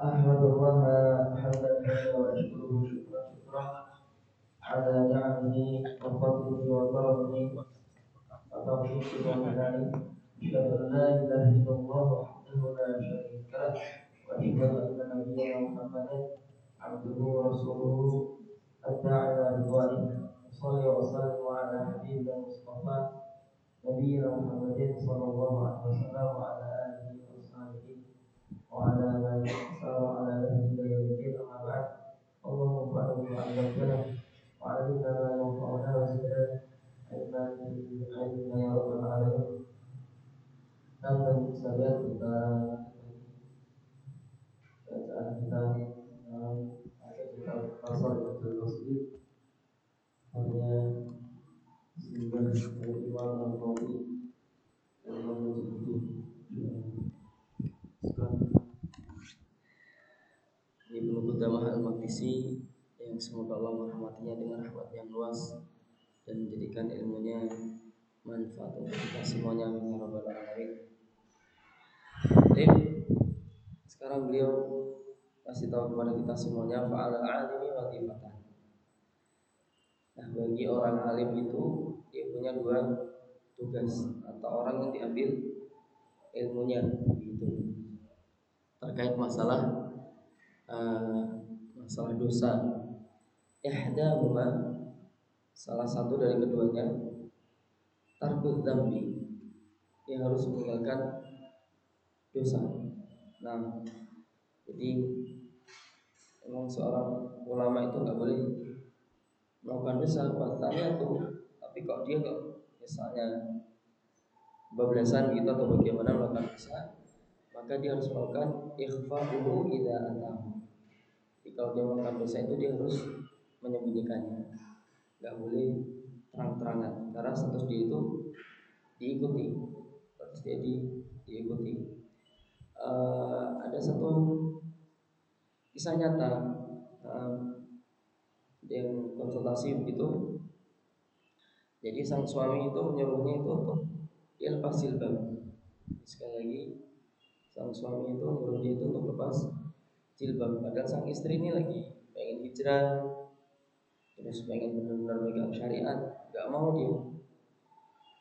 أحمد الله حمدا حمدا وأشكره شكرا شكرا على نعمه وفضله وكرمه وتوفيقه وامتنانه. أشهد أن لا إله إلا الله وحده لا شريك له وأشهد أن نبينا محمدا عبده ورسوله الداعي إلى رضوانه. صلى وسلم على حبيبنا المصطفى نبينا محمد صلى الله عليه وسلم وعلى آله وصحبه وعلى من سار على نهجه إلى يوم الدين. أما بعد، اللهم انفعنا بما علمتنا وعلمنا ما ينفعنا وزدنا علما علمنا يا رب العالمين. Dan sekalian kita bacaan kita ada kita pasal yang terusik hanya singgah dari Imam Nawawi dan menuju Ibnu Qudamah Al-Maqdisi yang semoga Allah merahmatinya dengan rahmat yang luas dan menjadikan ilmunya manfaat untuk kita semuanya, amin ya rabbal alamin. Sekarang beliau kasih tahu kepada kita semuanya fa'ala alimi watifatan. Nah, bagi orang alim itu dia punya dua tugas atau orang yang diambil ilmunya begitu. Terkait masalah masalah dosa. Ihdahuma, salah satu dari keduanya, tarkudz dzambi, dia harus meninggalkan dosa. Nah, jadi memang seorang ulama itu nggak boleh melakukan dosa. Bahasanya tuh, tapi kok dia kok misalnya bablasan gitu atau bagaimana melakukan dosa, maka dia harus melakukan ikhfa'uhu idza atahu. Jadi kalau dia melakukan dosa itu dia harus menyembunyikannya, nggak boleh terang-terangan, karena status dia itu diikuti, status dia diikuti. Ada satu kisah nyata yang konsultasi begitu. Jadi sang suami itu menyuruhnya itu untuk dia lepas jilbab. Sekali lagi, sang suami itu menyuruh dia itu untuk lepas jilbab. Padahal sang istri ini lagi pengen hijrah, terus pengen benar-benar megang syariat, nggak mau dia.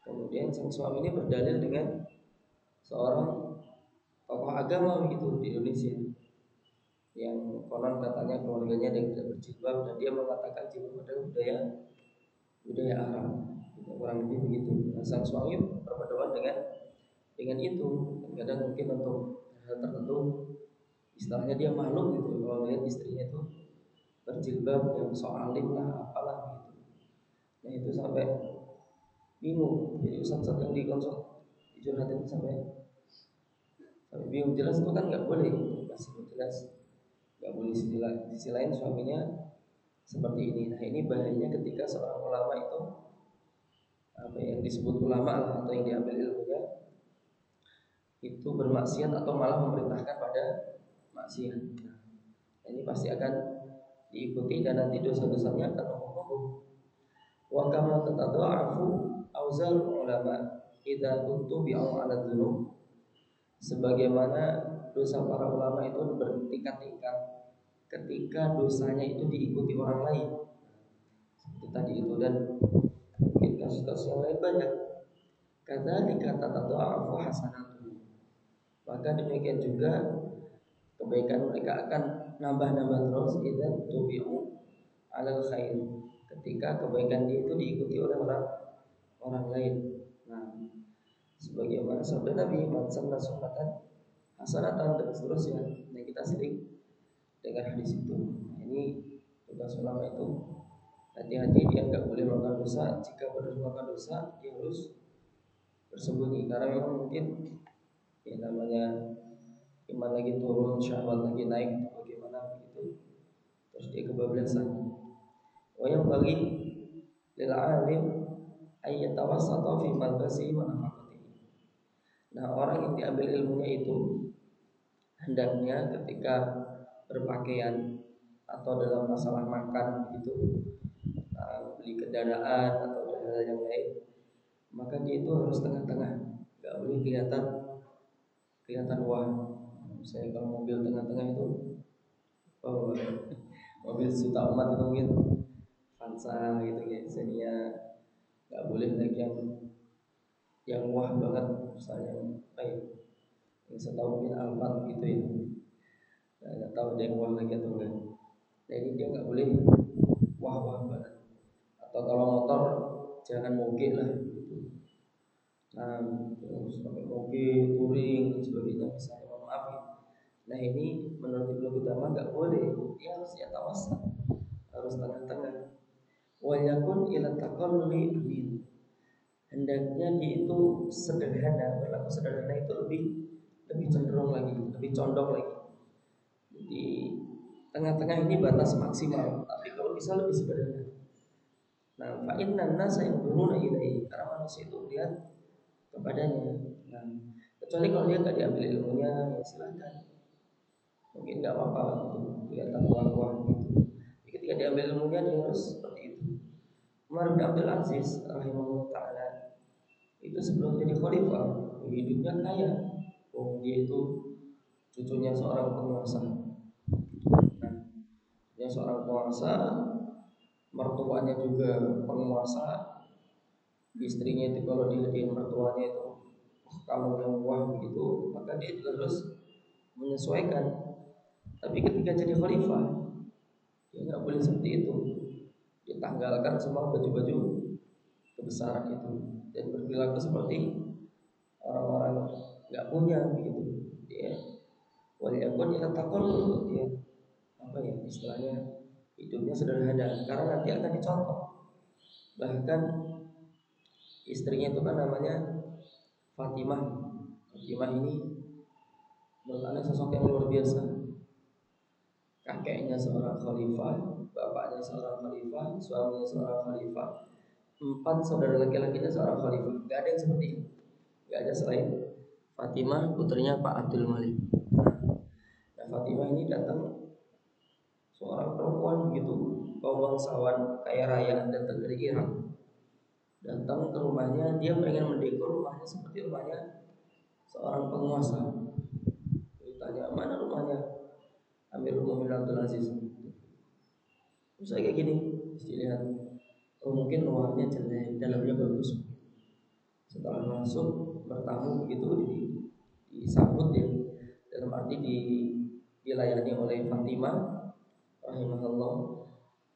Kemudian sang suami ini berdalil dengan seorang tokoh agama begitu di Indonesia yang konon katanya keluarganya ada yang tidak berjilbab dan dia mengatakan jilbab adalah budaya Arab, kurang lebih begitu. Nah, sang suami berpedoman dengan itu. Kadang mungkin untuk hal tertentu istilahnya dia malu gitu kalau lihat istrinya itu berjilbab yang soalim lah apalah gitu. Nah itu sampai bingung. Jadi ustaz-ustaz yang dikonsult dijurhatin sampai bingung. Jelas itu kan nggak boleh, masih jelas nggak boleh. Sisi lain suaminya seperti ini. Nah ini bahayanya ketika seorang ulama itu apa yang disebut ulama lah atau yang diambil ilmunya itu bermaksiat atau malah memerintahkan pada maksiat. Nah, ini pasti akan diikuti dan nanti dosa-dosanya akan menumpuk. Wa kama tatadha'afu auzar ulama idza kuntu bi'au 'ala dzunub. Sebagaimana dosa para ulama itu bertingkat-tingkat ketika dosanya itu diikuti orang lain. Seperti tadi itu, dan mungkin kasus-kasus yang lain banyak. Kadzalika tatadha'afu hasanatu. Maka demikian juga kebaikan mereka akan nambah-nambah terus idza tubi'u 'alal khair. Ketika kebaikan dia itu diikuti oleh orang lain. Nah, sebagaimana sabda Nabi man sanna sunnatan hasanatan dan seterusnya. Nah, kita sering dengar hadis itu. Nah, ini tugas ulama itu hati-hati, dia nggak boleh melakukan dosa. Jika baru melakukan dosa, dia harus bersembunyi karena memang mungkin ya namanya iman lagi turun, syahwat lagi naik, bagaimana begitu, terus dia kebablasan. Wa yang bagi lil alim ay yatawassata fi malbasi wa nafaqatihi. Nah, orang yang diambil ilmunya itu hendaknya ketika berpakaian atau dalam masalah makan begitu, beli kendaraan atau hal yang lain, maka dia itu harus tengah-tengah, nggak boleh kelihatan wah. Saya kalau mobil tengah-tengah itu, oh, mobil juta umat itu mungkin Avanza gitu ya, Xenia. Nggak boleh naik yang wah banget, misalnya apa ya, yang setahu mungkin Alphard gitu ya. Nggak tahu dia yang wah lagi atau enggak. Nah ini dia nggak boleh wah-wah banget. Atau kalau motor jangan moge lah gitu. Nah terus pakai moge, touring dan sebagainya, misalnya, mohon maaf ya. Nah ini menurut Ibnu Qudamah nggak boleh, dia harus yatawasat, harus tengah-tengah. Wal yakun ila taqalluli amin. Hendaknya dia itu sederhana, berlaku sederhana itu lebih lebih cenderung lagi, lebih condong lagi. Jadi tengah-tengah ini batas maksimal, tapi kalau bisa lebih sederhana. Nah, fa inna nasa yanzuruna ilaihi, karena manusia itu melihat kepadanya. Nah, kecuali kalau dia nggak diambil ilmunya, ya silakan. Mungkin nggak apa-apa untuk kelihatan wah-wah gitu. Jadi ketika diambil ilmunya dia harus seperti itu. Umar bin Abdul Aziz rahimahullah taala itu sebelum jadi khalifah hidupnya kaya. Oh, dia itu cucunya seorang penguasa. Nah, dia seorang penguasa, mertuanya juga penguasa. Istrinya itu kalau dihadirin mertuanya itu, kalau yang wah begitu, maka dia juga harus menyesuaikan. Tapi ketika jadi khalifah, dia nggak boleh seperti itu. Ditanggalkan semua baju-baju kebesaran itu dan berperilaku seperti orang-orang nggak punya begitu. Dia walaupun ya takol, dia apa ya istilahnya, hidupnya sederhana karena nanti akan dicontoh. Bahkan istrinya itu kan namanya Fatimah. Fatimah ini merupakan sosok yang luar biasa. Kakeknya seorang khalifah, bapaknya seorang khalifah, suaminya seorang khalifah, 4 saudara laki-lakinya seorang khalifah. Gak ada yang seperti ini, gak ada selain Fatimah, putrinya Pak Abdul Malik. Nah, Fatimah ini datang, seorang perempuan begitu, kaum bangsawan kaya raya, datang dari Irak. Datang ke rumahnya, dia pengen mendekor rumahnya seperti rumahnya seorang penguasa. Ditanya, mana rumahnya Amirul Mukminin Abdul Aziz? Terus kayak gini, terus dilihat, oh mungkin luarnya jelek, dalamnya bagus. Setelah masuk bertamu begitu, disambut ya, dalam arti dilayani oleh Fatimah rahimahullah.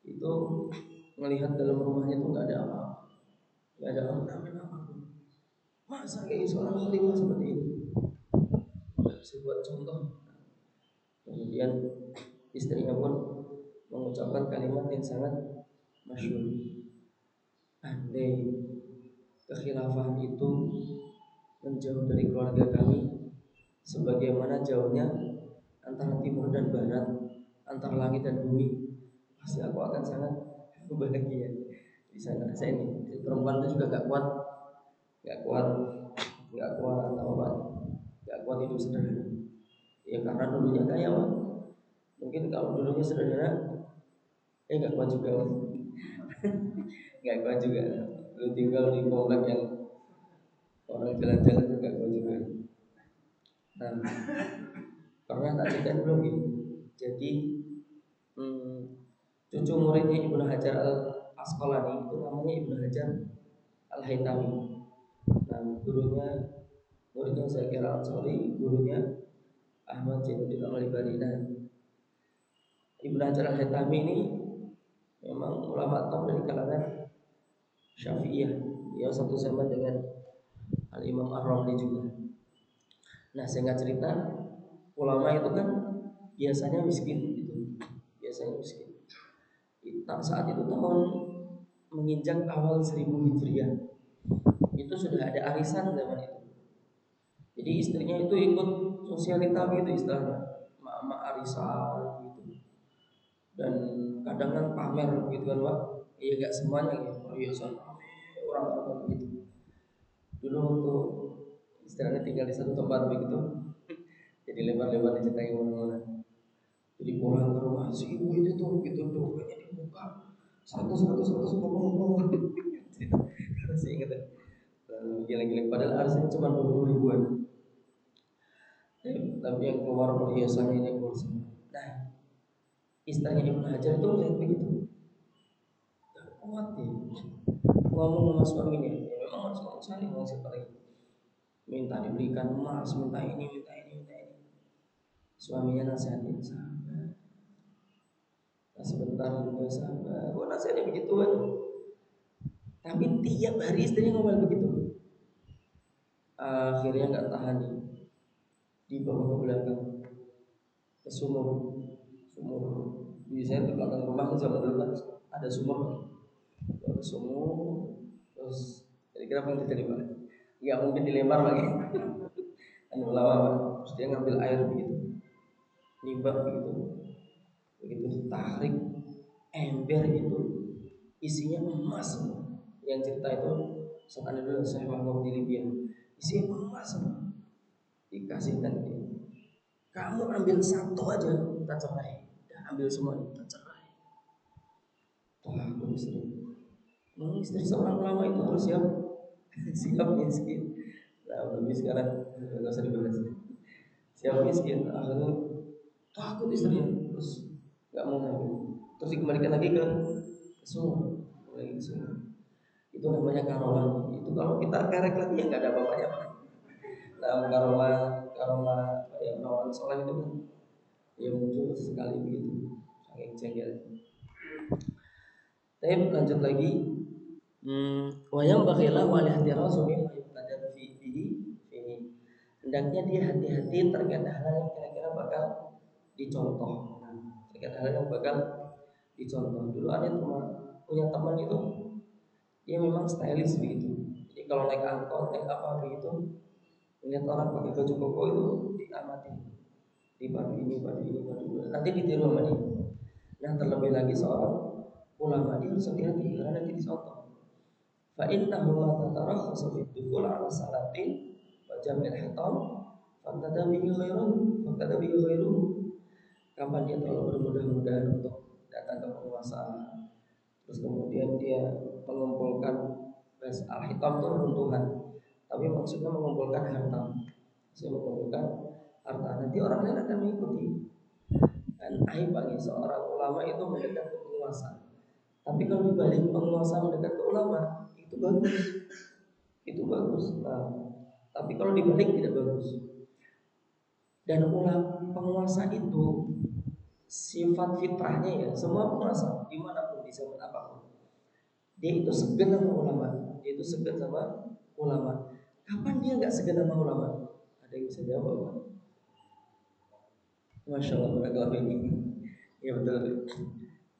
Itu melihat dalam rumahnya itu nggak ada apa-apa, nggak ada ornamen apapun. Masa kayak seorang khalifah seperti ini? Nggak bisa buat contoh. Kemudian istrinya pun mengucapkan kalimat yang sangat masyhur. Andai kekhilafahan itu menjauh dari keluarga kami, sebagaimana jauhnya antara timur dan barat, antara langit dan bumi, pasti aku akan sangat bahagia di sana. Saya ini perempuan itu juga gak kuat, gak kuat, gak kuat apa, gak kuat hidup sederhana. Ya karena dulunya kaya, Pak. Mungkin kalau dulunya sederhana, gak kuat juga, Pak. Gak kuat juga. Lu tinggal di komplek yang orang jalan-jalan juga kuat juga. Nah, pernah tak cerita belum gitu. Jadi cucu muridnya Ibnu Hajar Al Asqalani itu namanya Ibnu Hajar Al Haytami. Nah, muridnya Zakir Al Ansori, gurunya Ahmad Zainuddin Al Albani. Nah, Ibnu Hajar Al Haytami ini memang ulama top dari kalangan Syafi'iyah. Dia satu zaman dengan Al Imam Ar-Ramli juga. Nah, singkat cerita, ulama itu kan biasanya miskin gitu. Biasanya miskin. Saat itu tahun menginjak awal 1000 Hijriah, itu sudah ada arisan zaman itu. Jadi istrinya itu ikut sosialita gitu istilahnya, mak-mak arisan gitu. Dan kadang kan pamer gitu kan, Pak. Iya gak semuanya ya, perhiasan orang-orang gitu. Dulu waktu istilahnya tinggal di satu tempat begitu, jadi lebar-lebar diceritain kemana-mana. Jadi pulang ke rumah si ibu itu tuh gitu, dompetnya dibuka, seratus ngomong. Masih ingat ya, gila-gila. Padahal harusnya cuma 20 ribuan. Tapi yang keluar perhiasannya ini keluar semua. Nah, istrinya Ibnu Hajar itu melihat begitu, gak kuat ya, ngomong sama suaminya, ya memang harus ngomong sekali, ngomong siapa lagi, minta diberikan emas, minta ini, minta ini, minta ini. Suaminya nasihatin, sabar, sebentar juga sabar. Oh, nasihatnya begitu aja. Tapi tiap hari istrinya ngomong begitu. Akhirnya nggak tahan nih, dibawa ke belakang, ke sumur. Sumur biasanya di belakang rumah zaman dulu kan ada sumur. Bawa ke sumur, terus kira-kira apa yang terjadi Pak? Nggak mungkin dilempar lagi. Hanya lama, terus dia ngambil air begitu, nimbak begitu, begitu ditarik, ember itu isinya emas semua. Yang cerita itu sekarang dulu saya mau di Libya, isinya emas semua. Dikasihkan dia, kamu ambil satu aja kita cerai, dah ambil semua kita cerai. Takut istri, istri seorang ulama itu harus siap siap miskin. Nah, lebih sekarang nggak usah dibahas. Siap miskin, akhirnya takut istrinya, terus nggak mau ngambil, terus dikembalikan lagi ke sumur, lagi ke sumur. Itu namanya karomah. Itu kalau kita kerek lagi ya nggak ada apa-apanya Pak. Nah, karomah, karomah yang orang soleh itu kan ya muncul sekali begitu, saking jengkel. Tapi lanjut lagi, wayang bakhilah walihtirasu mimma yuqtadar fihi. Hendaknya dia hati-hati terkait hal yang kira-kira bakal dicontoh. Terkait hal yang bakal dicontoh. Dulu ada punya teman itu, dia memang stylish begitu. Jadi kalau naik angkot, naik apa begitu, melihat orang pakai baju koko itu diamati, di padu ini, padu ini, padu ini. Nanti ditiru sama dia. Nah, terlebih lagi seorang ulama dia harus hati-hati karena nanti disontoh. Fa innahu ma tatarahhasu fi dukhul ala salatin wa jamil hitam fakada bihi khairuhu, fakada bihi khairuhu. Kapan dia terlalu bermudah-mudahan untuk datang ke penguasaan, terus kemudian dia mengumpulkan al-hitam itu runtuhan, tapi maksudnya mengumpulkan harta. Saya mengumpulkan harta, nanti orang lain akan mengikuti. Dan aib bagi seorang ulama itu mendekat ke penguasa. Tapi kalau dibalik penguasa mendekat ke ulama, itu bagus, itu bagus. Nah, tapi kalau dibalik tidak bagus. Dan ulama penguasa itu sifat fitrahnya ya, semua penguasa dimanapun di zaman apapun, dia itu segan sama ulama, dia itu segan sama ulama. Kapan dia nggak segan sama ulama? Ada yang bisa jawab? Masya Allah, barakallahu ini. Ya betul.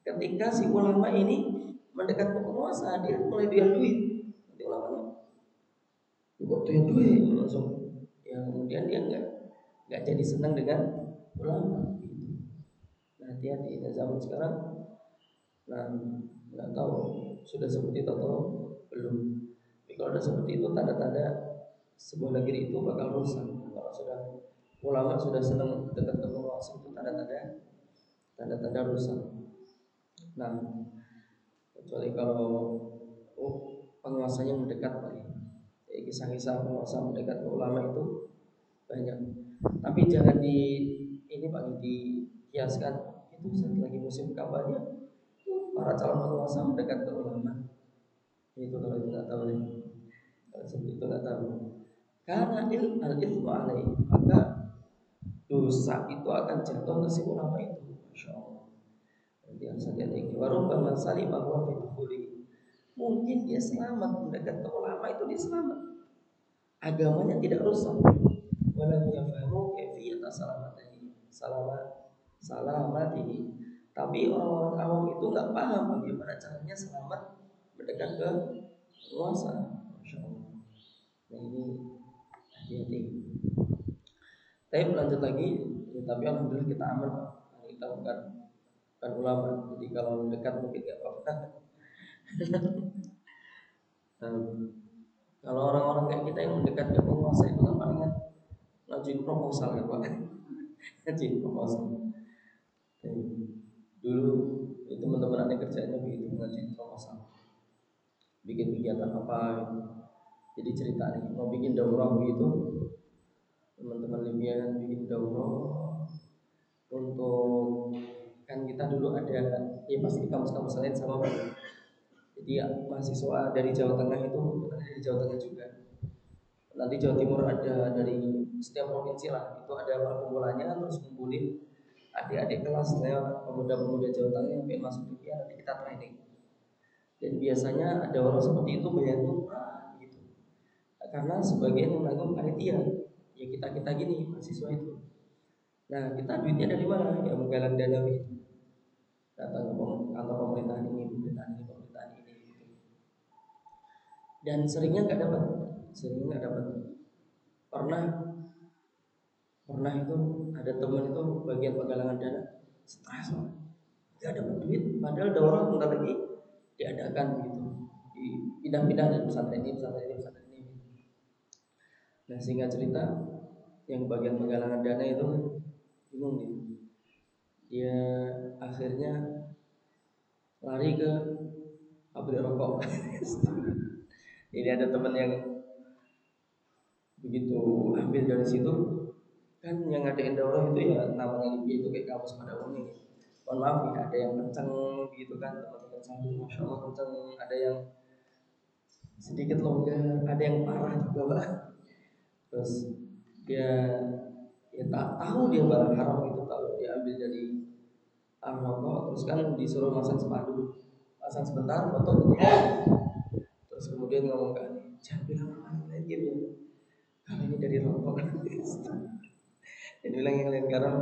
Ketika si ulama ini mendekat ke penguasa, dia mulai doyan duit. Nanti ulamanya, kok doyan duit langsung. Ya kemudian dia nggak jadi senang dengan ulama. Gitu. Nah, hati-hati di zaman sekarang. Nah, nggak tahu sudah seperti itu atau belum. Tapi kalau sudah seperti itu, tanda-tanda sebuah negeri itu bakal rusak. Kalau sudah ulama sudah senang dekat ke penguasa, itu tanda-tanda rusak. Nah, kecuali kalau penguasanya mendekat lagi. Jadi kisah-kisah penguasa mendekat ke ulama itu banyak. Tapi jangan ini Pak, dihiaskan. Itu saat lagi musim kampanye, para calon penguasa mendekat ke ulama. Itu kalau itu nggak tahu nih. Kalau seperti itu nggak tahu. Karena al-ithmu alaih, maka dosa itu akan jatuh ke si ulama itu. Masya Allah. Nanti harus hati-hati. Warubbama salimah wa fi mungkin dia selamat mendekat ke ulama, itu dia selamat, agamanya tidak rusak. Walam yafahamu kaifiyata salamatihi. Tapi orang-orang awam itu nggak paham bagaimana caranya selamat mendekat ke penguasa. Masya Allah. Nah ini hati-hati. Tapi lanjut lagi, ya, tapi alhamdulillah kita aman Pak. Kita bukan ulama, jadi kalau mendekat mungkin nggak apa-apa. Kalau orang-orang kayak kita yang mendekat ke penguasa itu kan palingan ngajuin proposal kan Pak. Ngajuin proposal. Dulu itu teman-teman ada kerjanya begitu, ngajuin proposal, bikin kegiatan apa gitu. Jadi cerita nih mau bikin daurah begitu, teman-teman Libya kan bikin daurah untuk, kan kita dulu ada ya pasti di kampus-kampus lain sama Pak. Jadi ya, mahasiswa dari Jawa Tengah itu ada dari Jawa Tengah juga. Nanti Jawa Timur ada dari setiap provinsi lah, itu ada perkumpulannya, terus kumpulin adik-adik kelas ya, pemuda-pemuda Jawa Tengah yang pengen masuk Libya, nanti kita training. Dan biasanya ada orang seperti itu bayarnya murah gitu. Karena sebagian yang menanggung panitia, ya kita gini mahasiswa itu. Nah kita duitnya dari mana? Ya menggalang dana gitu. Datang ke kantor pemerintahan ini, pemerintahan ini, pemerintahan ini. Gitu. Dan seringnya nggak dapat, seringnya nggak dapat. Pernah pernah itu ada teman itu bagian penggalangan dana, stres banget, nggak dapat duit. Padahal daurah bentar lagi diadakan gitu, dipindah-pindah dari pesantren ini, pesantren ini, pesantren ini. Nah sehingga cerita yang bagian penggalangan dana itu kan bingung dia akhirnya lari ke pabrik rokok. Ini ada teman yang begitu ambil dari situ, kan yang ngadain daurah itu ya namanya Libya itu kayak kampus pada umumnya. Mohon maaf ya, ada yang kenceng gitu kan teman-teman saya, masya Allah kenceng, ada yang sedikit longgar, ada yang parah juga Pak. Terus dia ya tak tahu dia barang haram itu, tahu dia ambil dari rokok, terus kan disuruh masang sepatu, pasang sebentar foto ketika, terus kemudian ngomong kan, jangan bilang orang lain gitu ya, kalau ini dari rokok. Jadi bilang yang lain garam,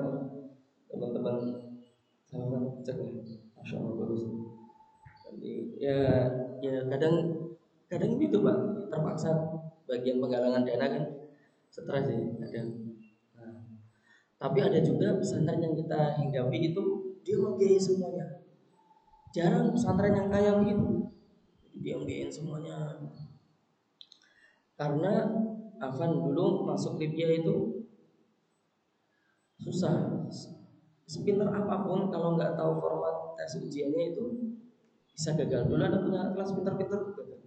teman-teman sama cek ya, masya Allah bagus. Jadi ya kadang kadang gitu Pak, terpaksa bagian penggalangan dana kan stres ya kadang. Nah, tapi ada juga pesantren yang kita hinggapi itu dia membiayai semuanya. Jarang pesantren yang kaya begitu, dia membiayai semuanya. Karena Afan dulu masuk Libya itu susah. Sepinter apapun kalau nggak tahu format tes ujiannya itu bisa gagal. Dulu ada punya kelas pinter-pinter gagal.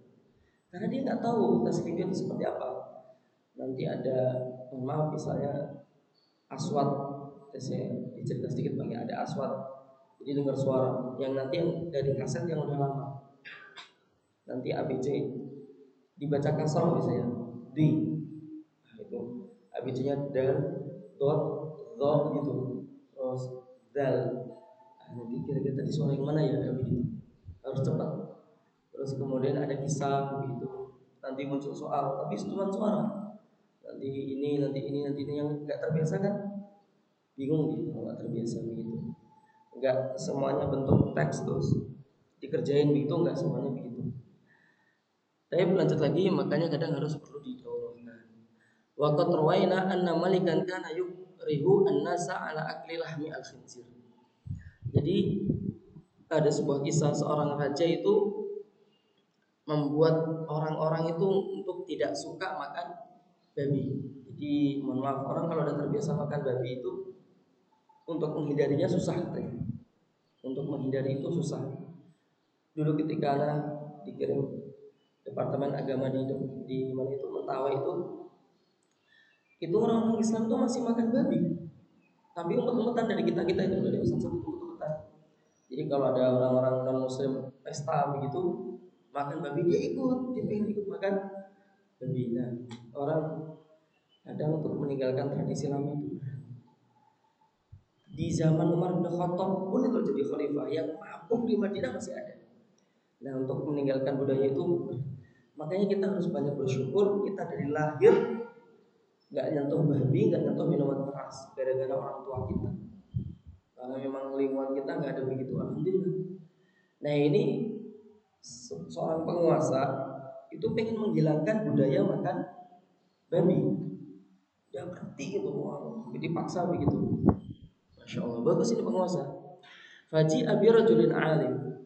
Karena dia nggak tahu tes Libya itu seperti apa. Nanti ada, maaf misalnya aswat, tesnya dicerita sedikit Bang ya, ada aswat. Jadi dengar suara yang nanti yang dari kaset yang udah lama. Nanti ABC dibaca kasroh misalnya di, nah itu ABC-nya dal, dot, dot gitu, terus dal. Nah, nanti kira-kira tadi suara yang mana ya begitu, harus cepat. Terus kemudian ada kisah begitu, nanti muncul soal tapi cuma suara. Nanti ini yang nggak terbiasa kan bingung gitu kalau nggak terbiasa begitu. Nggak semuanya bentuk teks terus dikerjain begitu, nggak semuanya begitu. Tapi lanjut lagi, makanya kadang harus perlu didaurahkan. Wa qad rawaina anna malikan kana yukrihu an-nasa ala akli lahmi al-khinzir. Jadi ada sebuah kisah seorang raja itu membuat orang-orang itu untuk tidak suka makan babi. Jadi mohon maaf, orang kalau udah terbiasa makan babi itu untuk menghindarinya susah katanya. Untuk menghindari itu susah. Dulu ketika anak dikirim Departemen Agama di mana itu Mentawai itu orang-orang Islam tuh masih makan babi. Tapi umpet-umpetan dari kita itu dari Ustaz itu umpet-umpetan. Jadi kalau ada orang-orang non Muslim pesta begitu makan babi, dia pengen ikut makan babi. Nah, orang kadang untuk meninggalkan tradisi lama itu. Di zaman Umar bin Khattab pun itu jadi khalifah yang mabuk di Madinah masih ada. Nah, untuk meninggalkan budaya itu, makanya kita harus banyak bersyukur kita dari lahir nggak nyentuh babi, nggak nyentuh minuman keras gara-gara orang tua kita. Karena memang lingkungan kita nggak ada begitu, alhamdulillah. Nah ini seorang penguasa itu pengen menghilangkan budaya makan babi, dia berhenti gitu, tapi dipaksa begitu. Masya Allah, bagus ini penguasa. Faji abi rajulin alim.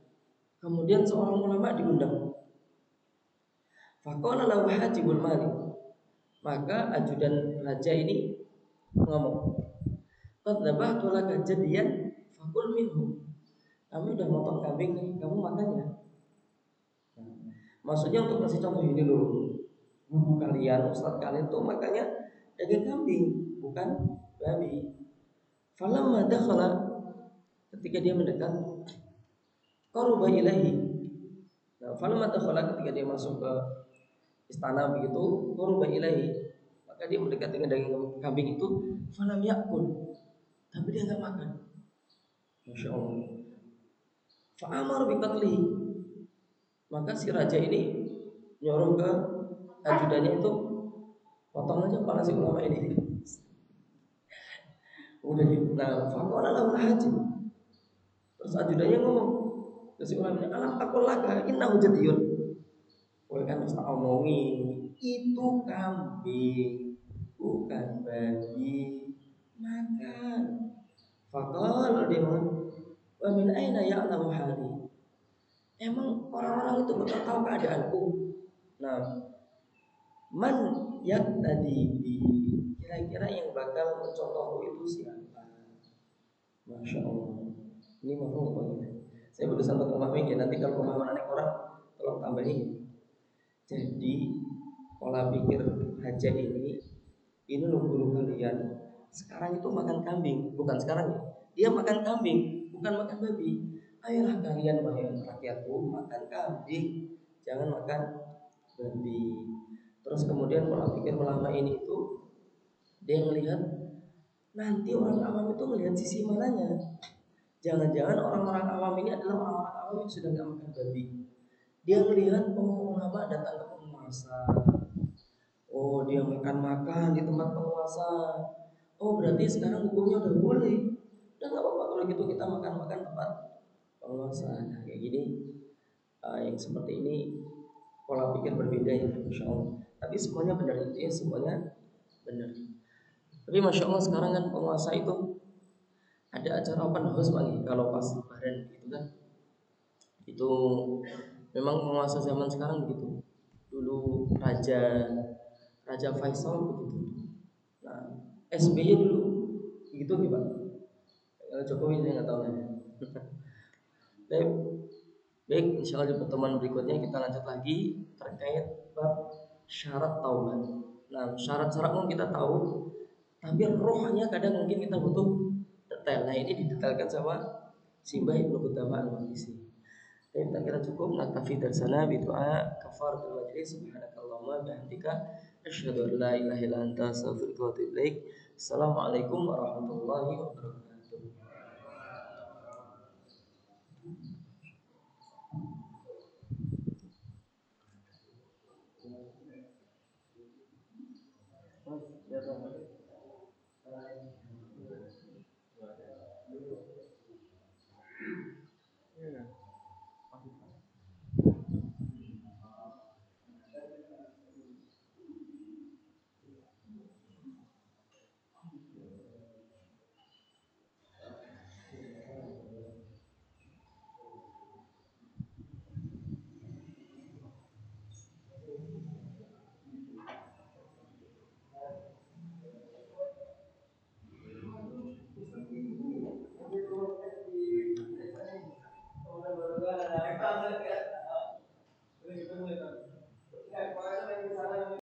Kemudian seorang ulama diundang. Faqala lahu hajibul malik. Maka ajudan raja ini ngomong, qad dzabahtu laka jadiyan fakul minhu. Kamu udah motong kambing nih, kamu makan ya. Maksudnya untuk kasih contoh ini loh, guru kalian, ustadz kalian tuh makanya daging kambing, bukan babi. Falamma dakhala, ketika dia mendekat, qaruba ilaihi. Nah, falamma dakhala, ketika dia masuk ke istana begitu, qaruba ilaihi, maka dia mendekat dengan daging kambing itu, falam yakul, tapi dia enggak makan. Masya Allah. Fa'amar biqatlihi, maka si raja ini nyuruh ke ajudannya itu, potong aja kepala si ulama ini. Udah gitu. Nah, faqala lahu al-haji. Terus ajudannya ngomong ke si ulama ini, alam aqul laka innahu jadiyun. Kowe kan mesti omongi itu kambing, bukan babi. Makan. Faqala dia ngomong, wa min aina ya'lamu hali? Emang orang-orang itu bakal tahu keadaanku. Nah, man tadi bi, kira-kira yang bakal mencontohku itu siapa? Masya Allah. Ini mafhum apa gitu? Saya berusaha untuk memahami ya. Nanti kalau pemahaman anak orang tolong tambahin. Jadi pola pikir Haja ini loh guru kalian. Sekarang itu makan kambing, bukan sekarang ya. Dia makan kambing, bukan makan babi. Ayolah kalian wahai rakyatku makan kambing, jangan makan babi. Terus kemudian pola pikir ulama ini itu dia melihat nanti orang awam itu melihat sisi mananya. Jangan-jangan orang-orang awam ini adalah orang-orang awam yang sudah nggak makan babi. Dia melihat ulama datang ke penguasa. Oh, dia makan-makan di tempat penguasa. Oh, berarti sekarang hukumnya udah boleh. Udah nggak apa-apa kalau gitu kita makan-makan tempat penguasa. Nah, kayak gini, yang seperti ini pola pikir berbeda ya, masya Allah. Tapi semuanya benar itu ya, semuanya benar. Tapi masya Allah sekarang kan penguasa itu ada acara open house bang, kalau pas lebaran gitu kan. Itu memang penguasa zaman sekarang begitu. Dulu Raja Faisal begitu. Nah, SBY dulu begitu nih Pak. Kalau Jokowi saya nggak tahu ya. Baik, baik, insya Allah di pertemuan berikutnya kita lanjut lagi terkait bab syarat taubat. Nah, syarat-syaratnya kita tahu, tapi rohnya kadang mungkin kita butuh detail. Nah, ini didetailkan sama Simbah Ibnu Qudamah Al-Maqdisi. Baik, kita kira cukup. Naktafi dari sana bidu'a kafaratul majlis. Subhanakallahumma bihamdika asyhadu an la ilaha illa anta astaghfiruka wa atubu ilaik. Assalamualaikum warahmatullahi wabarakatuh. Mas, ya,